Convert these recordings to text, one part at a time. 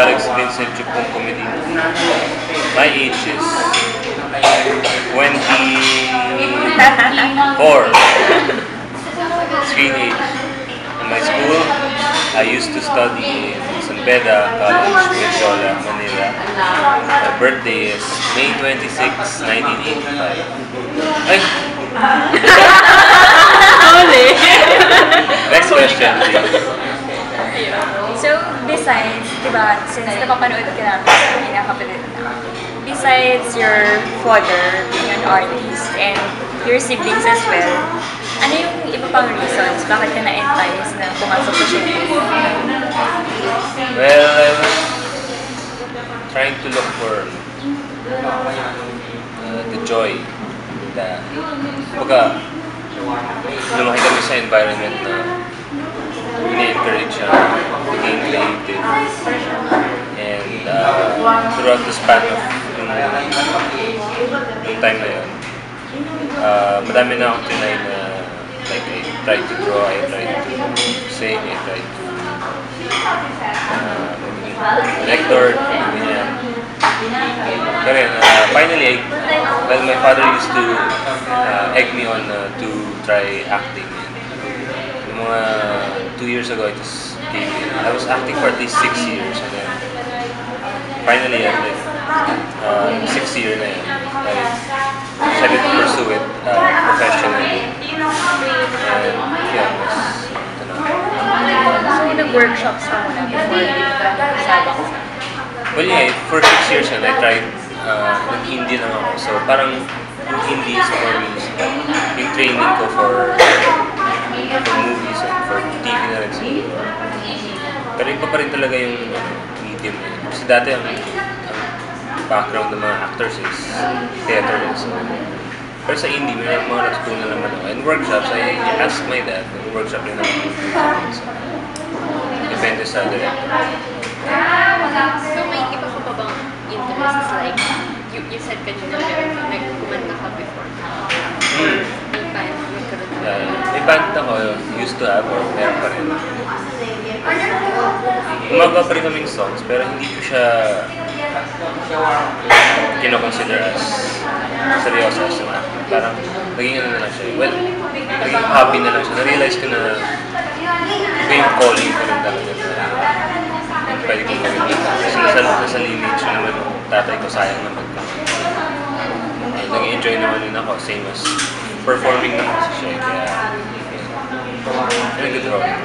Alex Vincent Chupong Comedy. My age is 24. Screen age. In my school, I used to study in San Beda College, Menjola, Manila. My birthday is May 26, 1985. Ay! Next question, please. So, besides, diba, since napapanood ka namin sa pinakapatid na, besides your father being an artist and your siblings as well, ano yung iba pang reasons bakit ka na-entice na pumasok sa showbiz? Well, I was trying to look for the joy na, kumbaga, lumaki kami sa environment na ini-encourage siya, maging creative. And throughout the span of yung time na yun, madami na akong tinay na like I tried to draw, I tried to sing, I tried to an actor, ganyan. Pero finally, well, my father used to egg me on to try acting. Yung mga 2 years ago, it was I was acting for at least 6 years, and then finally, at like 6th year na yun, I decided to pursue it professionally. And yeah, ito na. So, nag-workshops ka muna before sabak ka? Well, yeah, for 6 years and I tried nag-Hindi lang ako. So parang yung Hindi is for me, yung training ko for movies and for TV na rin siguro. Pero iba pa rin talaga yung medium na yun. Kasi dati ang background ng mga actors is theater rin. So, pero sa Hindi, may mga natutunan naman ako. And workshops, I asked my dad, workshop rin ako. So, depende sa director. So may iba ka pa bang interests like, you said kanina nag-kumanta ka before? May band, nagkaroon ka? May band ako, used to have, or meron pa rin. Gumagawa pa rin kaming songs, pero hindi ko siya kino-consider as seryoso as yung acting. Parang naging ano na lang siya. Well, naging hobby na lang siya. Na-realize ko na iba yung calling ko rin talaga na pwede kong gawin. Kasi nasa lineage naman yung tatay ko, sayang naman ko. Nag-enjoy naman din ako, same as performing naman kasi siya. Kaya, very good drawing.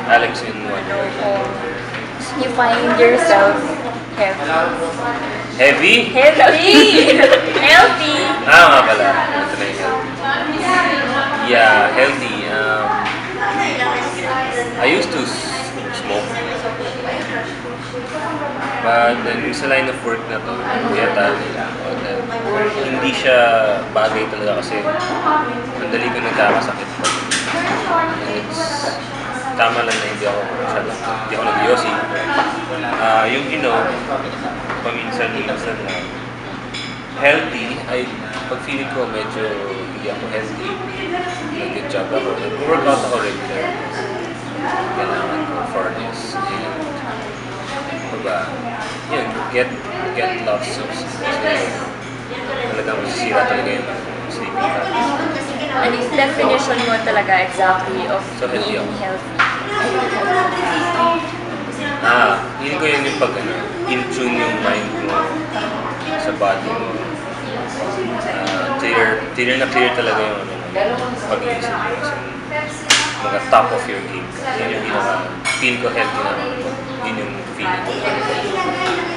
Alex in one word. You find yourself heavy. Heavy? Healthy! Healthy! Nga pala. Ito na yung healthy. Yeah, healthy. I used to smoke. But then sa line of work na to, kuyatan, hindi siya bagay talaga kasi mandali ko nagkakasakit. It's tama lang na hindi ako nag-yosi. Yung paminsan lang. Healthy, pag feeling ko medyo hindi ako healthy, nag-good job ako. Nag-workout ako regular. Kailangan ko for this. Yun, get lots of sleep. Talagang masisira talaga yung sleeping patterns. Ano yung definition mo talaga exactly of So, healthy being ako. healthy? Hindi ko yun yung pag in-tune yung mind mo sa body mo. Clear na clear talaga yung pag-iisip mo. Mga top of your game. Yun yung feel ko healthy na ako. Yun yung feeling ko.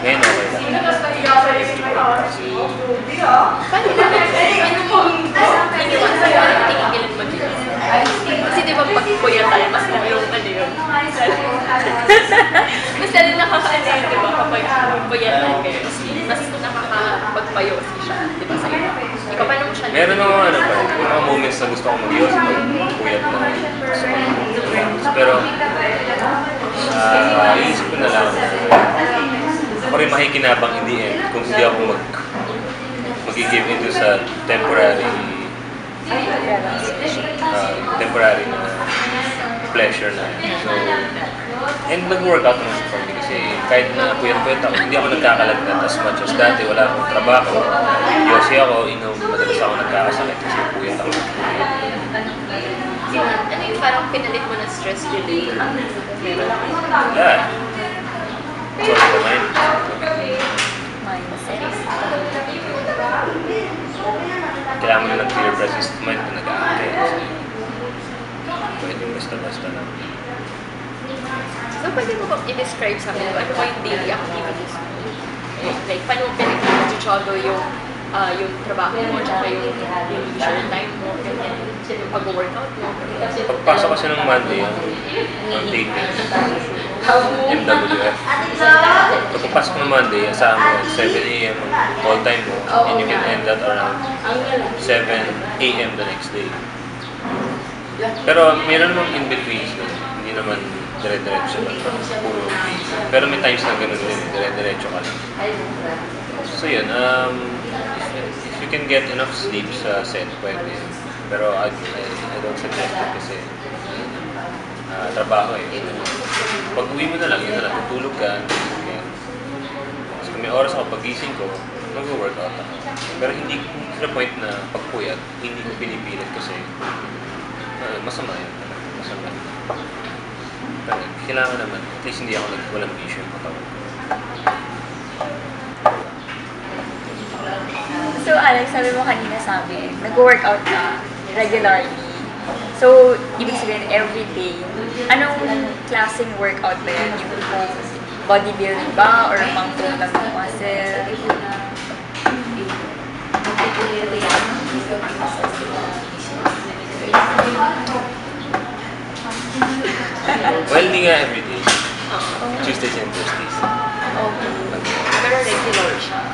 Ngayon okay lang. Kasi di ba pag kuya tayo, mas yung ano yun? Mas lalo nakaka-ano yun, di ba? Kapag kuya tayo kayo, mas nakakapagpayosi siya, di ba sa iba? Ikaw pa naman siya? Meron ako mga moments na gusto kong mag-iwas pag puyat na gusto ko mag-iwas. Pero iisip ko na lang ako rin makikinabang in the end kung hindi ako mag-give into sa temporary na pleasure na yan. So, and nag-workout naman siya for me kasi kahit na puyat-puyat ako, hindi ako nagkakalagnat as much as dati. Wala akong trabaho. Yosi ako, madalas ako nagkakasakit kasi puyat ako. Ano yung parang pinalit mo na stress relief? Yeah. So, the mind. Mindset. Kailangan mo na ng-clear presence of mind na nag-aakit. Pwede basta-basta lang. So, pwede mo bang i-describe sa akin ano ba yung daily activities mo? Like, paano mo pinag-juggle yung trabaho mo, tsaka yung leisure time mo, yung pag-workout mo? Pagpasok kasi ng Monday, ang date MWF. So, pagpasok ng Monday, asahan mo 7 a.m. ang call time mo, and you can end that around 7 a.m. the next day. Pero mayroon namang in-betweens doon. Hindi naman dire-diretso lang. Puro busy. Pero may times na ganun din, dire-diretso ka lang. So yun, if you can get enough sleep sa set, pwede. Pero I don't suggest it kasi trabaho eh. Pag uwi mo na lang, yun na lang, tutulog ka. Tapos kung may oras ako, pag-gising ko, mag-workout ako. Pero hindi to the point na pagpuyat, hindi ko pinipilit kasi masama yun talaga. Masama yun. Pero kailangan naman, at least hindi ako walang issue yung katawan. So Alex, sabi mo kanina sa amin, nag-workout ka regularly. So, ibig sabihin every day. Anong klaseng workout ba yan? Yung bodybuilding ba? Or pang-tone lang ng muscle? Well, hindi nga everyday. Tuesdays and Thursdays. Okay. Pero regular siya.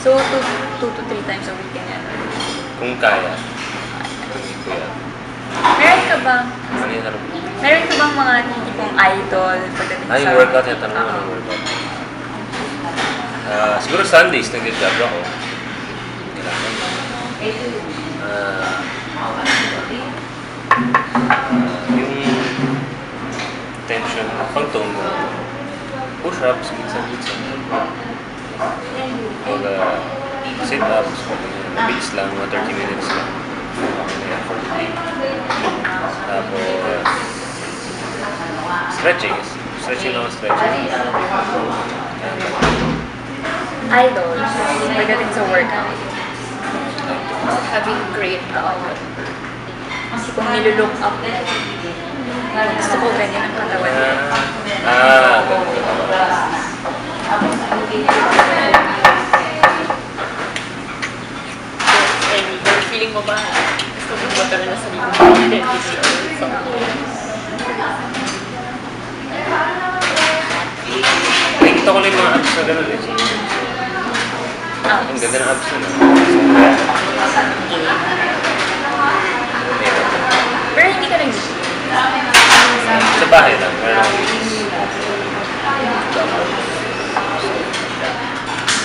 So, 2 to 3 times a week yan. Kung kaya. Kung hindi ko yan. Meron ka bang, Ano yung tanong mo? meron ka bang mga tipong idol pagdating sa... Yung workout yung tanong mo ng workout. Siguro Sundays nag-jog ako. Kailangan. Yung tension, pang-tone mo. Push-ups, minsan-minsan. Sit-ups, beats lang, mga 30 minutes lang. Ayan, for the day. Tapos, stretching. Stretching lang, stretching. Idols pagdating sa workout. Having great Kung nilulook up, gusto ko ganyan ang katawan niya. and feeling mo ba gusto mo magkaroon na sarili mo identity or something? Nakikita ko lang yung mga abs na gano'n eh. Ang ganda ng abs na. Pero hindi ka nag Sa bahay lang. Pero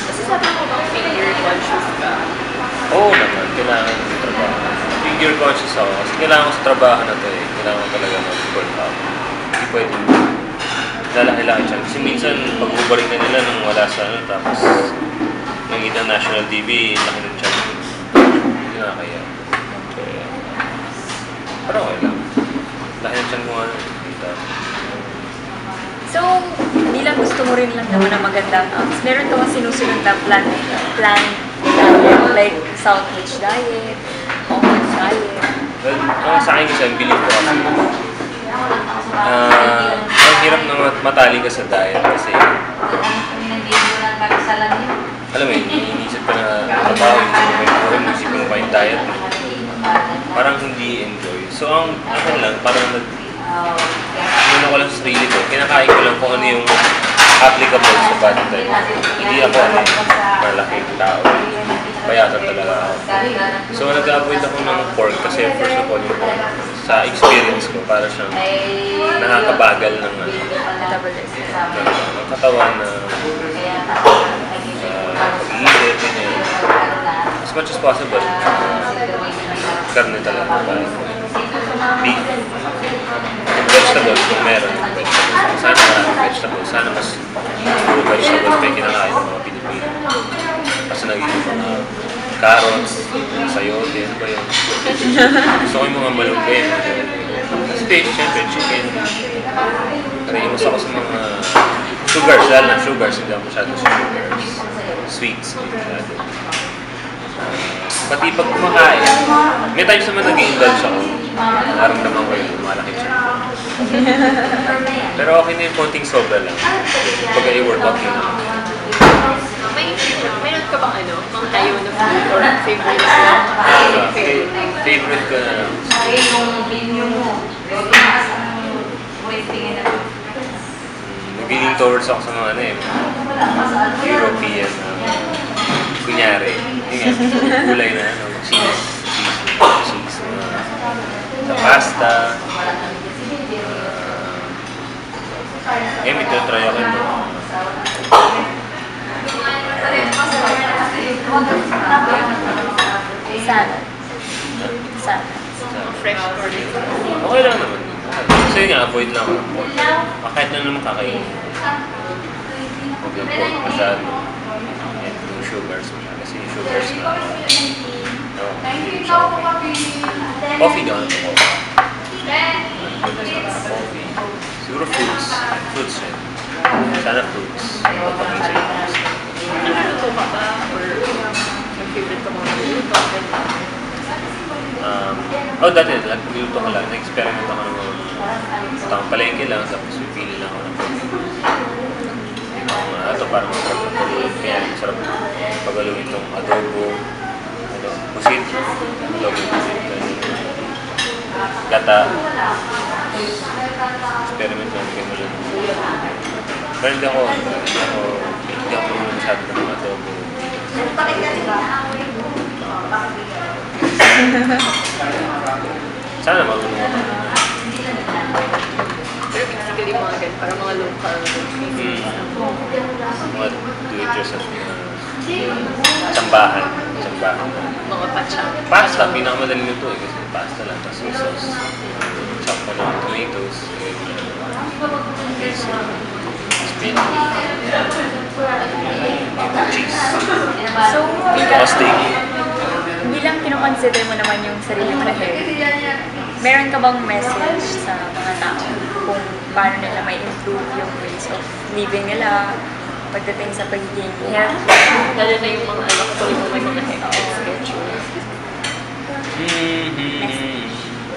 Kasi sabi mo bang figure conscious ka? oo naman, kailangan yung trabaho. Figure conscious ako kasi kailangan ko sa trabaho na to eh. Kailangan ko talaga mag-workout. Hindi pwede lalaki-laki siya. Kasi minsan pag-ubaring na nila nung wala sa ano, tapos nakita national TV, laki ng tiyan. Hindi na kaya. Pero okay lang. Laki ng tiyan ko nga nakita. So, hindi lang gusto mo rin lang naman na magandang abs. Meron ka bang sinusunod na plan diet, like Southwich diet, Hawkins diet? Well, ang sa akin kasi, ang believe ko kasi, ang hirap na matali ka sa diet kasi, alam mo yun, iniisip ka na trabaho, iniisip mo pa yung diet mo. Parang hindi enjoy. So, ang akin lang, parang ano ko lang sa sarili ko, kinakain ko lang kung ano yung applicable sa body type. Hindi ako malaking tao. Bayatan talaga ako. So, nag-avoid ako ng pork kasi first of all, yung pork, sa experience ko, para siyang nakakabagal ng Metabolism. ng katawan na pag-iisip, ganyan. As much as possible, karne talaga. Beef. vegetables kung meron. Vegetables. Sana maraming vegetables. Sana mas puro vegetables pa yung kinakain ng mga Pilipino. Kasi naging mga carrots, sayote, ano ba yun? Gusto ko yung mga malunggay. Fish, syempre, chicken. Naiiwas ako sa mga sugars, lalo na sugars. Hindi ako masyado sa sugars. Sweets, hindi masyado. Pati pag kumakain, may times naman nag-i-indulge ako. Naramdaman ko yun, malaki siya. Pero okay na yung konting sobra lang. Pag i-workout yun naman. Mayroon ka bang mga tayo na food or favorite na? Favorite ko na lang. Nag-leaning towards ako sa mga European kunyari. Kulay na cheese. Sa pasta. May try ako ito. Salad. Fresh or Okay lang naman. Kasi nga, avoid lang ako ng pork. Kahit na naman kakain. Huwag yung pork masyado. And yung sugars masyado. Kasi yung sugars na coffee daw ako. Coffee. Siguro fruits. Fruits rin. Sana fruits. Pagpagin sa fruits. Nagluto ka ba? Or favorite ka mga nagluto? Dati, nagluto ko lang. Nag-experiment ako ng mga palengke lang. Tapos pipili lang ako ng ito parang masarap na paluin. Kaya masarap pagaluin itong adobo. Pusit. Adobo pusit. Gata. Experiment lang. Kaya lang. Pero hindi ako masyado ng mga adobo. Sana marunong ako. Pero basically mga ganun, parang mga local Mga do-it-yourself tsambahan. mga patsa. Pasta, pinakamadali nito kasi pasta lang. Tapos yung sauce. Chop ko ng tomatoes. Spinach. Cheese. So, Steak. bilang kinoconsider mo naman yung sarili mo na healthy, meron ka bang message sa mga tao kung paano nila may improve yung ways of living nila pagdating sa pagiging healthy? Lalo na yung mga may mga hectic schedule.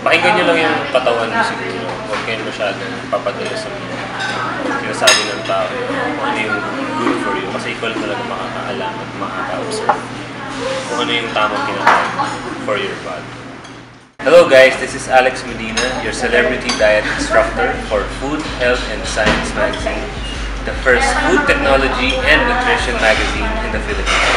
Pakinggan nyo lang yung katawan nyo siguro. Huwag kayo masyadong papadala sa mga sinasabi ng tao kung ano yung good for you. Kasi ikaw lang talaga makakaalam at makaka-observe kung ano yung tamang kinakain for your body. Hello guys, this is Alex Medina, your celebrity diet instructor for Food, Health, and Science magazine, the first food technology and nutrition magazine in the Philippines.